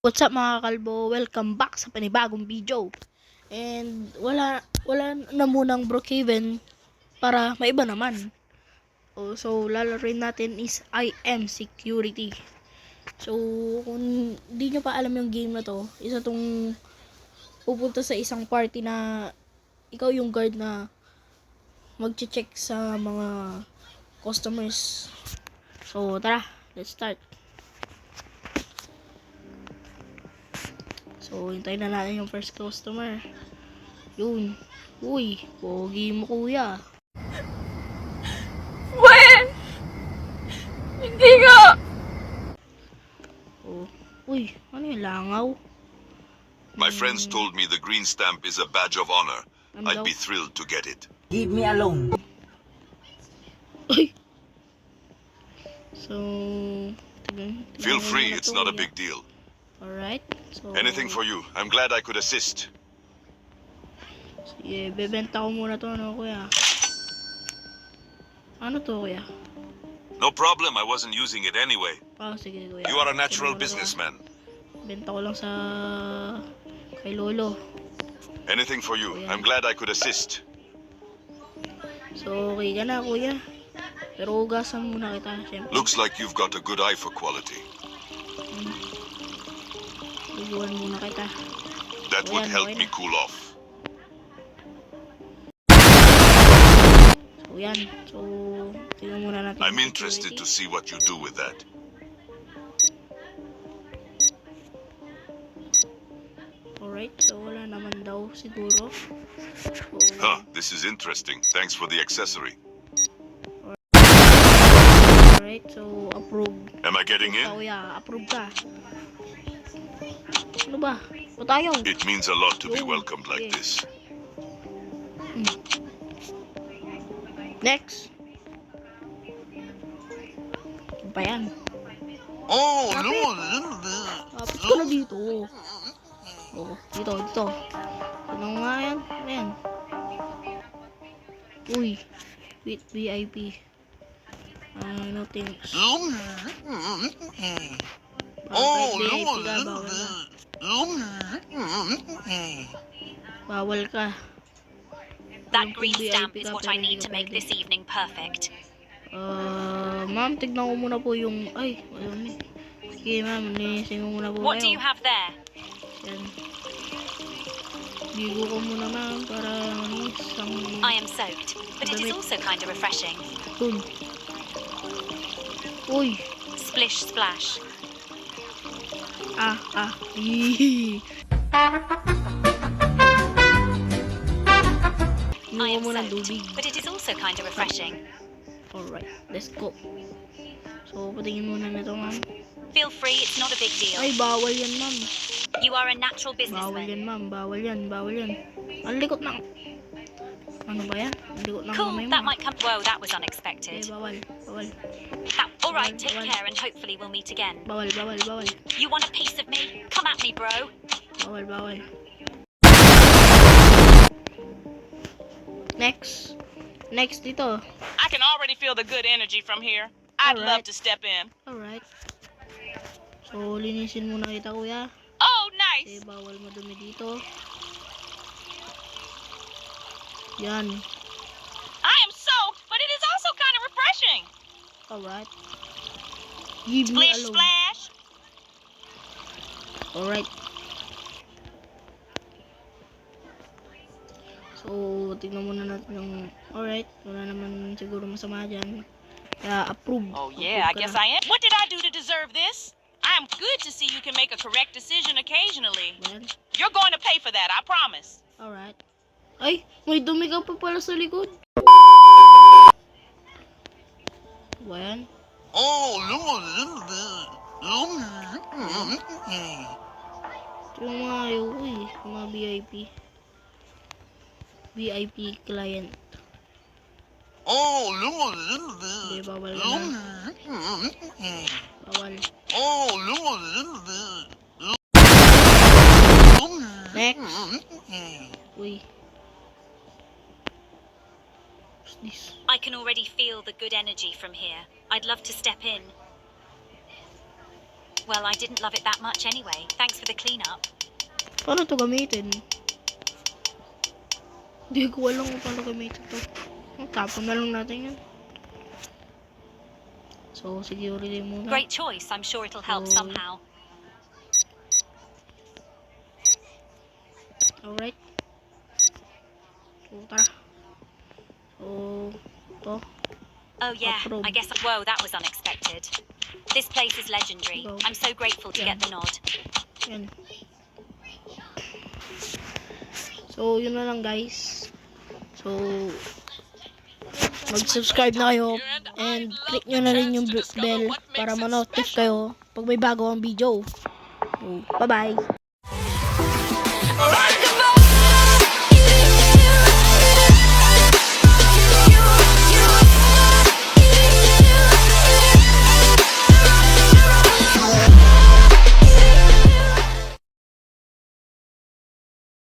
What's up mga kalbo? Welcome back sa panibagong video. And wala na munang Brookhaven para maiba naman. So lalaroin natin is I Am Security. So kung di nyo pa alam yung game na to, isa tong pupunta sa isang party na ikaw yung guard na magche-check sa mga customers. So tara, let's start. So, hintayin na natin yung first customer. Yun. Uy, pogi mo kuya. When? Hindi nga! Oh. Uy, ano yung langaw? My friends told me the green stamp is a badge of honor. Ano daw? I'd be thrilled to get it. Leave me alone. Uy. So, tignan Feel mo free, muna it's to, not a kuya. big deal. Alright. So, Anything for you. I'm glad I could assist. sige, bebenta ko muna to, ano kuya? Ano to kuya? No problem, I wasn't using it anyway. Oh, sige kuya. You are a natural Sige, muna to, businessman. benta ko lang sa kay lolo. Anything for you. I'm glad I could assist. So, okay ka na kuya. Pero ugasan muna kita, syempre. Looks like you've got a good eye for quality. Liguan muna kita. That would Ayan, help okay me na. cool off. So, yan. So, tingnan muna natin. I'm yung interested to security. see what you do with that. Alright, so wala naman daw siguro. So, Huh, this is interesting. Thanks for the accessory. alright, so approve. Am I getting Approve ka, in? kuya. Approve ka. Ano ba? O tayo? It means a lot to be Yo, welcomed like okay. this. Next. Ano pa yan? Oh, Tapos ko na dito. Oh, dito. Ano nga yan? Ano yan? Uy. With VIP. No thanks. Kahit VIP ka, bawal ka. That Kung green VIP stamp is ka, what pero I hindi need ka to make pwede. this evening perfect. Ma'am, tignan ko muna po yung... Ay, ayun eh. Sige, ma'am, linisin ko muna po What do kayo. you have there? Yan. Bigo ko muna, ma'am, para isang... I am soaked, but it is also kind of refreshing. Dun. Uy! Splish splash. Hihihi. I Bigo ko am muna ng soaked, tubig. but it is also kind of refreshing. Alright, let's go. So, patingin muna nito, ma'am. Feel free, it's not a big deal. Ay, bawal yan, ma'am. You are a natural Bawal businessman. yan, ma'am. Bawal yan. Ang likot ng... Ano ba yan? Ang likot ng Cool, kamay mo. that might come. Whoa, that was Eh, unexpected. bawal. All right, take Bawal. care, and hopefully we'll meet again. Bawal. You want a piece of me? Come at me, bro. Bawal. Next dito. I can already feel the good energy from here. I'd Alright. love to step in. Alright. So, linisin muna kita, kuya. Oh, Kasi nice! bawal madumi dito. Yan. I am soaked, but it is also kind of refreshing. Alright. Give me Splish alone. splash. Alright. So, tignan muna natin yung... Alright. Wala naman siguro masama dyan. Kaya, approve. Oh yeah, I Approve ka guess na. I am. What did I do to deserve this? I am good to see you can make a correct decision occasionally. Yan. You're going to pay for that, I promise. Alright. Ay, may dumi ka pa pala sa likod. Ba yan? Oh, Ito yung mga ayoko eh. Yung mga VIP. VIP client. Hindi, bawal ka na. Bawal. Next. Uy. What's this? I can already feel the good energy from here. I'd love to step in. Well, I didn't love it that much anyway. Thanks for the cleanup. Paano to gamitin? Hindi ko alam kung paano gamitin to. Tapon na lang natin yan. So, security muna. Great choice. I'm sure it'll help So- somehow. Alright. So, tara. So, to. Oh yeah, Approve. I guess. Whoa, that was unexpected. This place is legendary. Go. I'm so grateful to Yeah. get the nod. Yan. So, yun na lang guys. So, mag-subscribe na kayo and click nyo na rin yung bell para ma-notify kayo pag may bago ang video. So, bye-bye! Alright.